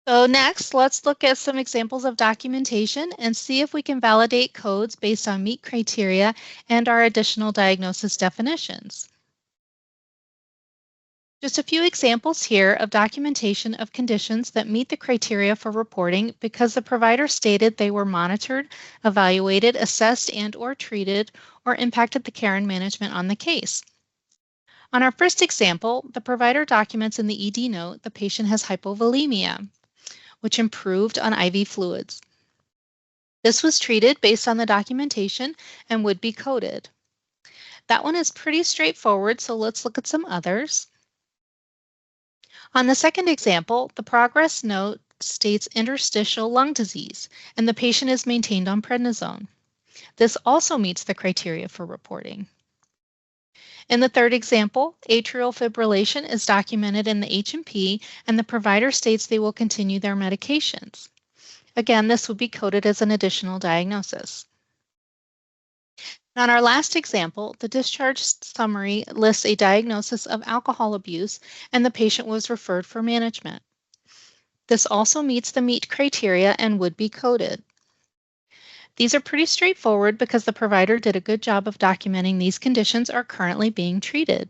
So next, let's look at some examples of documentation and see if we can validate codes based on meet criteria and our additional diagnosis definitions. Just a few examples here of documentation of conditions that meet the criteria for reporting because the provider stated they were monitored, evaluated, assessed, and/or treated or impacted the care and management on the case. On our first example, the provider documents in the ED note the patient has hypovolemia, which improved on IV fluids. This was treated based on the documentation and would be coded. That one is pretty straightforward, so let's look at some others. On the second example, the progress note states interstitial lung disease, and the patient is maintained on prednisone. This also meets the criteria for reporting. In the third example, atrial fibrillation is documented in the H&P, and the provider states they will continue their medications. Again, this would be coded as an additional diagnosis. On our last example, the discharge summary lists a diagnosis of alcohol abuse, and the patient was referred for management. This also meets the meet criteria and would be coded. These are pretty straightforward because the provider did a good job of documenting these conditions are currently being treated.